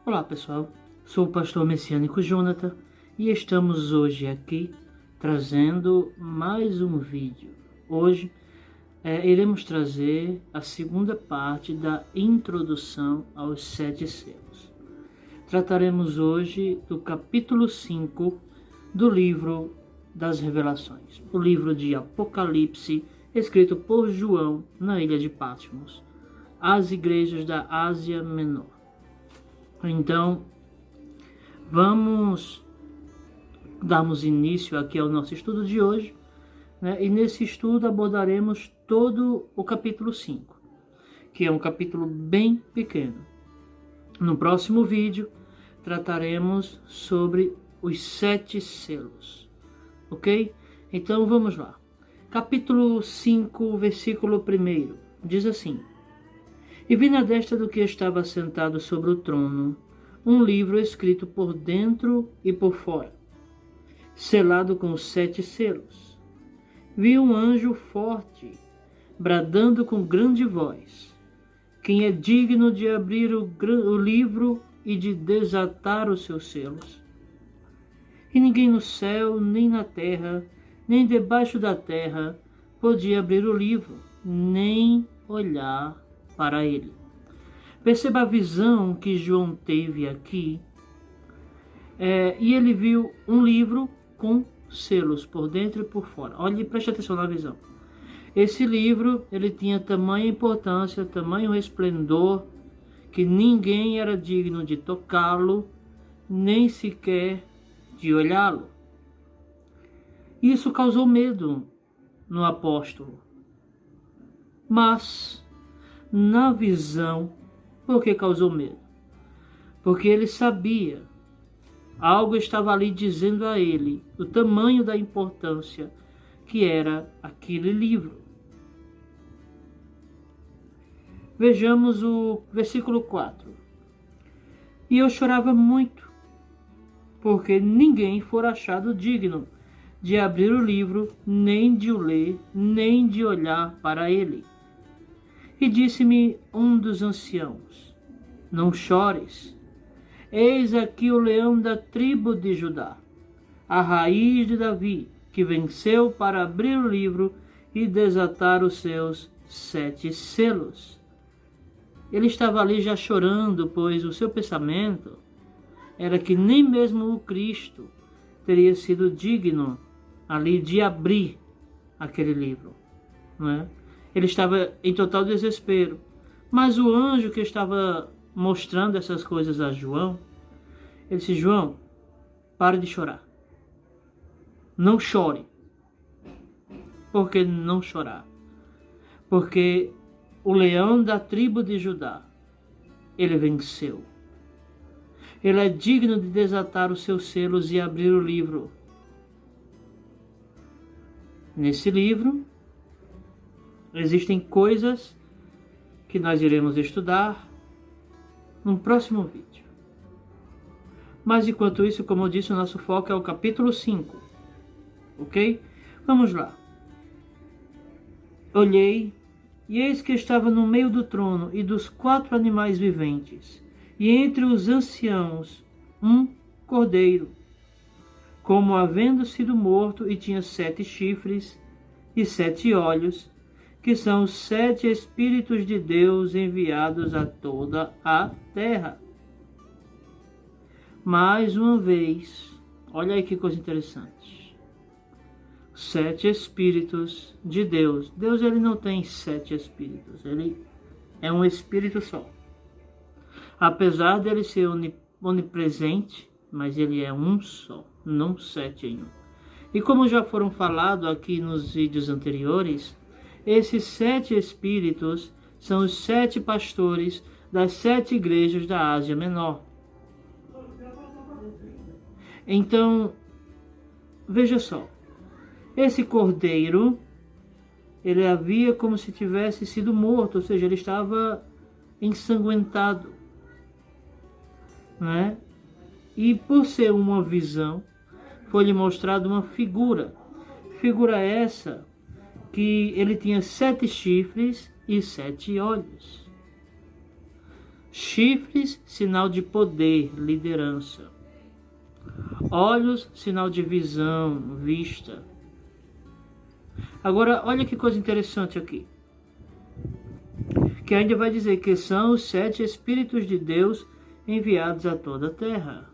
Olá pessoal, sou o pastor messiânico Jonathan e estamos hoje aqui trazendo mais um vídeo. Hoje iremos trazer a segunda parte da introdução aos 7 selos. Trataremos hoje do capítulo 5 do livro das Revelações, o livro de Apocalipse, escrito por João na ilha de Patmos, às igrejas da Ásia Menor. Então, darmos início aqui ao nosso estudo de hoje, né? E nesse estudo abordaremos todo o capítulo 5, que é um capítulo bem pequeno. No próximo vídeo, trataremos sobre os 7 selos, ok? Então, vamos lá. Capítulo 5, versículo 1, diz assim: E vi na destra do que estava sentado sobre o trono um livro escrito por dentro e por fora, selado com 7 selos. Vi um anjo forte, bradando com grande voz: Quem é digno de abrir o livro e de desatar os seus selos? E ninguém no céu, nem na terra, nem debaixo da terra podia abrir o livro, nem olhar para ele. Perceba a visão que João teve aqui. E ele viu um livro com selos por dentro e por fora. Olhe, preste atenção na visão. Esse livro, ele tinha tamanha importância, tamanho resplendor, que ninguém era digno de tocá-lo, nem sequer de olhá-lo. Isso causou medo no apóstolo. Mas na visão, por que causou medo? Porque ele sabia, algo estava ali dizendo a ele o tamanho da importância que era aquele livro. Vejamos o versículo 4. E eu chorava muito, porque ninguém fora achado digno de abrir o livro, nem de o ler, nem de olhar para ele. E disse-me um dos anciãos: Não chores, eis aqui o leão da tribo de Judá, a raiz de Davi, que venceu para abrir o livro e desatar os seus 7 selos. Ele estava ali já chorando, pois o seu pensamento era que nem mesmo o Cristo teria sido digno ali de abrir aquele livro, não é? Ele estava em total desespero. Mas o anjo que estava mostrando essas coisas a João, ele disse: João, pare de chorar. Não chore. Por que não chorar? Porque o leão da tribo de Judá, ele venceu. Ele é digno de desatar os seus selos e abrir o livro. Nesse livro existem coisas que nós iremos estudar no próximo vídeo. Mas enquanto isso, como eu disse, o nosso foco é o capítulo 5. Ok? Vamos lá. Olhei, e eis que estava no meio do trono e dos 4 animais viventes, e entre os anciãos um cordeiro, como havendo sido morto, e tinha 7 chifres e 7 olhos, que são os 7 Espíritos de Deus enviados a toda a terra. Mais uma vez, olha aí que coisa interessante. 7 Espíritos de Deus. Deus, ele não tem 7 Espíritos, ele é um Espírito só. Apesar dele ser onipresente, mas ele é um só, não 7 em um. E como já foram falado aqui nos vídeos anteriores, esses 7 Espíritos são os 7 pastores das 7 igrejas da Ásia Menor. Então, veja só, esse cordeiro, ele havia como se tivesse sido morto, ou seja, ele estava ensanguentado, né? E por ser uma visão, foi-lhe mostrada uma figura essa que ele tinha 7 chifres e 7 olhos. Chifres, sinal de poder, liderança. Olhos, sinal de visão, vista. Agora, olha que coisa interessante aqui. Que ainda vai dizer que são os 7 Espíritos de Deus enviados a toda a terra.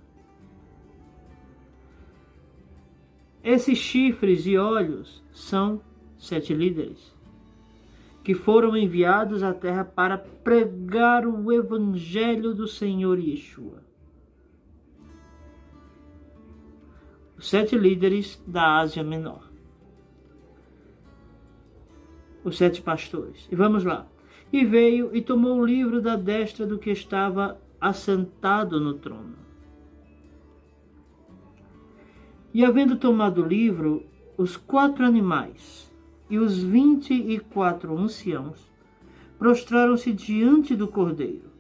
Esses chifres e olhos são 7 líderes que foram enviados à terra para pregar o Evangelho do Senhor Yeshua. Os 7 líderes da Ásia Menor. Os 7 pastores. E vamos lá. E veio e tomou o livro da destra do que estava assentado no trono. E havendo tomado o livro, os 4 animais e os 24 anciãos prostraram-se diante do Cordeiro,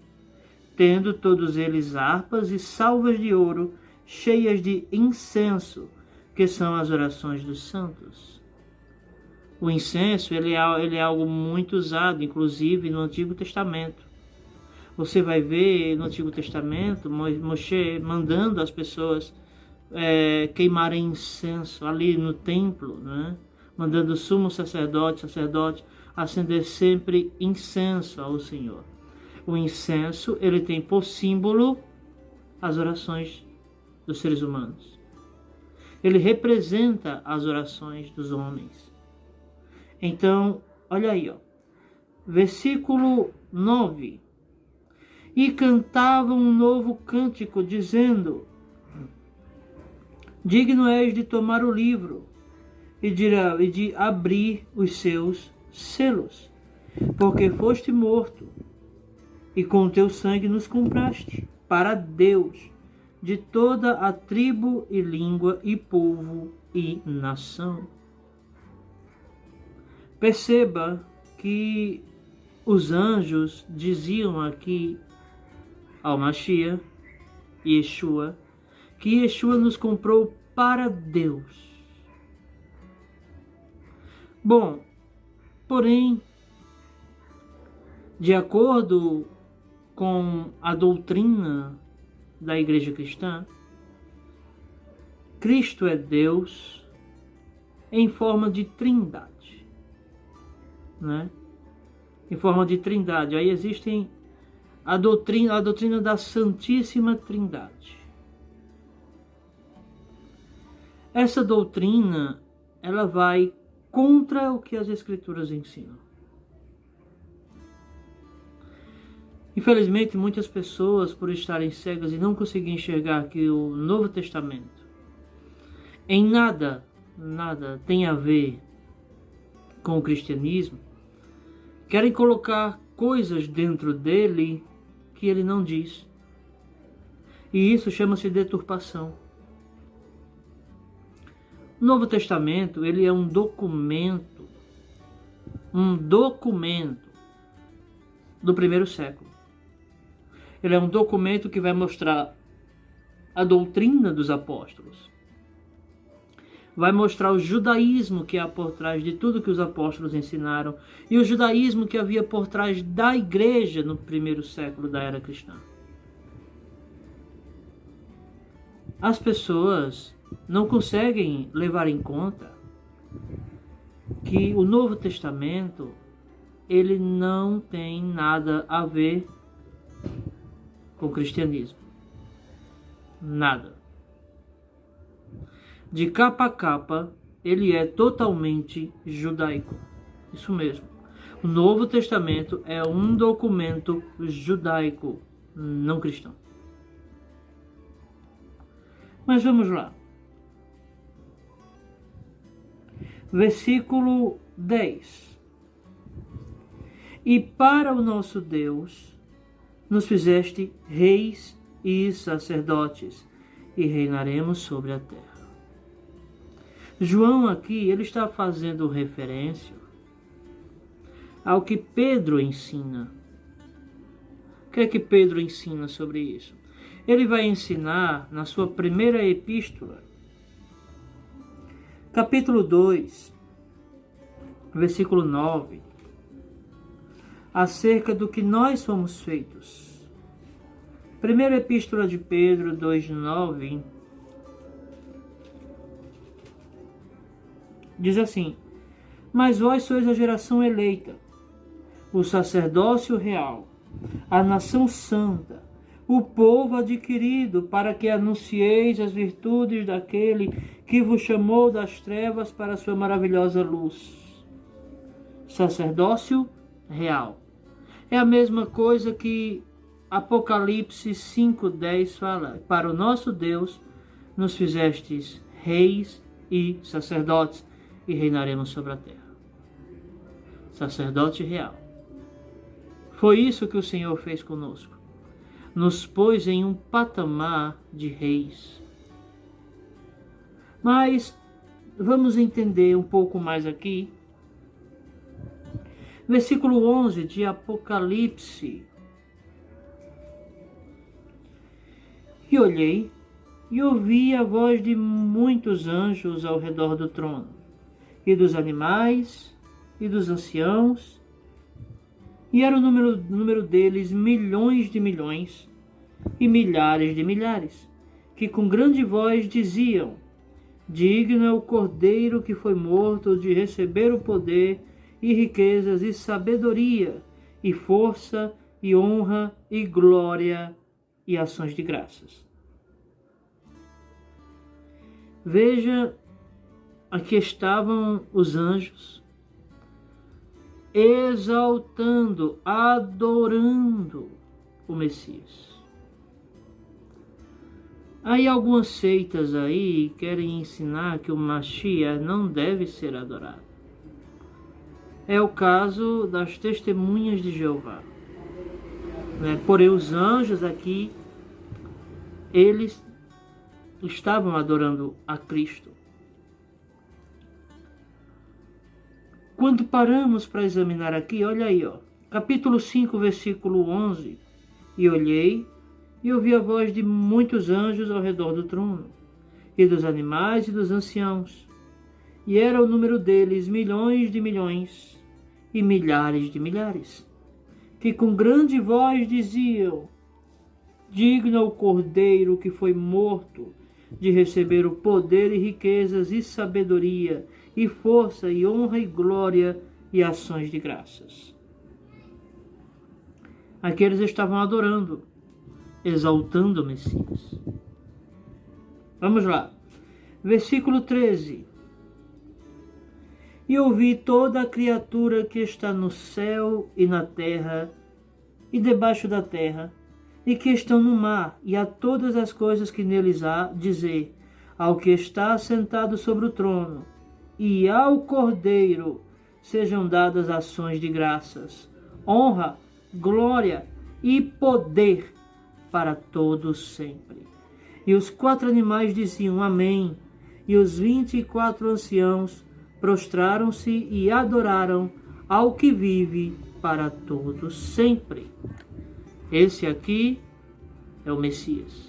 tendo todos eles harpas e salvas de ouro cheias de incenso, que são as orações dos santos. O incenso ele é algo muito usado, inclusive no Antigo Testamento. Você vai ver no Antigo Testamento Moshe mandando as pessoas queimarem incenso ali no templo, né? Mandando o sumo sacerdote acender sempre incenso ao Senhor. O incenso ele tem por símbolo as orações dos seres humanos. Ele representa as orações dos homens. Então, olha aí, ó. Versículo 9. E cantavam um novo cântico, dizendo: digno és de tomar o livro e de abrir os seus selos, porque foste morto, e com o teu sangue nos compraste para Deus de toda a tribo e língua e povo e nação. Perceba que os anjos diziam aqui ao Mashiach, Yeshua, que Yeshua nos comprou para Deus. Bom, porém, de acordo com a doutrina da Igreja Cristã, Cristo é Deus em forma de trindade, né? Em forma de trindade. Aí existem a doutrina da Santíssima Trindade. Essa doutrina, ela vai contra o que as Escrituras ensinam. Infelizmente, muitas pessoas, por estarem cegas e não conseguirem enxergar que o Novo Testamento em nada tem a ver com o cristianismo, querem colocar coisas dentro dele que ele não diz. E isso chama-se deturpação. O Novo Testamento, ele é um documento do primeiro século. Ele é um documento que vai mostrar a doutrina dos apóstolos. Vai mostrar o judaísmo que há por trás de tudo que os apóstolos ensinaram e o judaísmo que havia por trás da igreja no primeiro século da era cristã. As pessoas não conseguem levar em conta que o Novo Testamento ele não tem nada a ver com o cristianismo. Nada. De capa a capa, ele é totalmente judaico. Isso mesmo. O Novo Testamento é um documento judaico, não cristão. Mas vamos lá. Versículo 10. E para o nosso Deus nos fizeste reis e sacerdotes, e reinaremos sobre a terra. João aqui, ele está fazendo referência ao que Pedro ensina. O que é que Pedro ensina sobre isso? Ele vai ensinar na sua primeira epístola, capítulo 2, versículo 9, acerca do que nós somos feitos. Primeira Epístola de Pedro 2,9 diz assim: mas vós sois a geração eleita, o sacerdócio real, a nação santa, o povo adquirido, para que anuncieis as virtudes daquele que vos chamou das trevas para a sua maravilhosa luz. Sacerdócio real. É a mesma coisa que Apocalipse 5,10 fala: para o nosso Deus nos fizestes reis e sacerdotes, e reinaremos sobre a terra. Sacerdote real. Foi isso que o Senhor fez conosco. Nos pôs em um patamar de reis. Mas vamos entender um pouco mais aqui. Versículo 11 de Apocalipse. E olhei e ouvi a voz de muitos anjos ao redor do trono, e dos animais, e dos anciãos, e era o número deles milhões de milhões, e milhares de milhares, que com grande voz diziam: digno é o Cordeiro que foi morto de receber o poder, e riquezas, e sabedoria, e força, e honra, e glória, e ações de graças. Veja, aqui estavam os anjos exaltando, adorando o Messias. Aí algumas seitas aí querem ensinar que o Mashiach não deve ser adorado. É o caso das testemunhas de Jeová. Porém, os anjos aqui, eles estavam adorando a Cristo. Quando paramos para examinar aqui, olha aí, capítulo 5, versículo 11. E olhei e ouvi a voz de muitos anjos ao redor do trono, e dos animais e dos anciãos. E era o número deles milhões de milhões e milhares de milhares, que com grande voz diziam: digno é o Cordeiro que foi morto de receber o poder e riquezas e sabedoria e força e honra e glória e ações de graças. Aqui eles estavam adorando, exaltando o Messias. Vamos lá. Versículo 13. E ouvi toda a criatura que está no céu e na terra e debaixo da terra, e que estão no mar, e a todas as coisas que neles há, dizer: ao que está assentado sobre o trono e ao Cordeiro sejam dadas ações de graças, honra, glória e poder para todos sempre. E os 4 animais diziam: amém. E os 24 anciãos prostraram-se e adoraram ao que vive para todos sempre. Esse aqui é o Messias.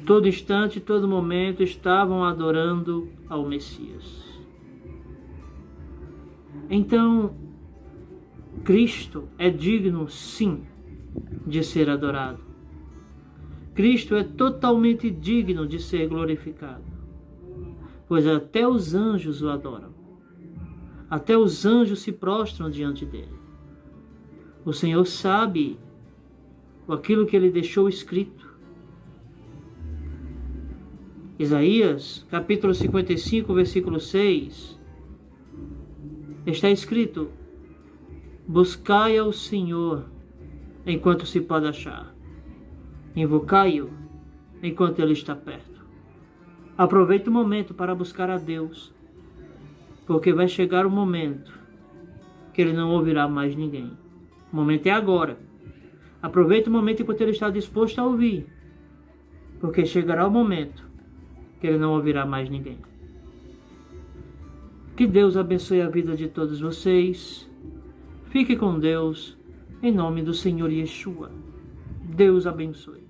Todo instante, todo momento estavam adorando ao Messias. Então, Cristo é digno, sim, de ser adorado. Cristo é totalmente digno de ser glorificado, pois até os anjos o adoram. Até os anjos se prostram diante dele. O Senhor sabe aquilo que ele deixou escrito. Isaías, capítulo 55, versículo 6, está escrito: buscai ao Senhor enquanto se pode achar, invocai-o enquanto ele está perto. Aproveite o momento para buscar a Deus, porque vai chegar o momento que ele não ouvirá mais ninguém. O momento é agora. Aproveite o momento enquanto ele está disposto a ouvir, porque chegará o momento que ele não ouvirá mais ninguém. Que Deus abençoe a vida de todos vocês. Fique com Deus, em nome do Senhor Yeshua. Deus abençoe.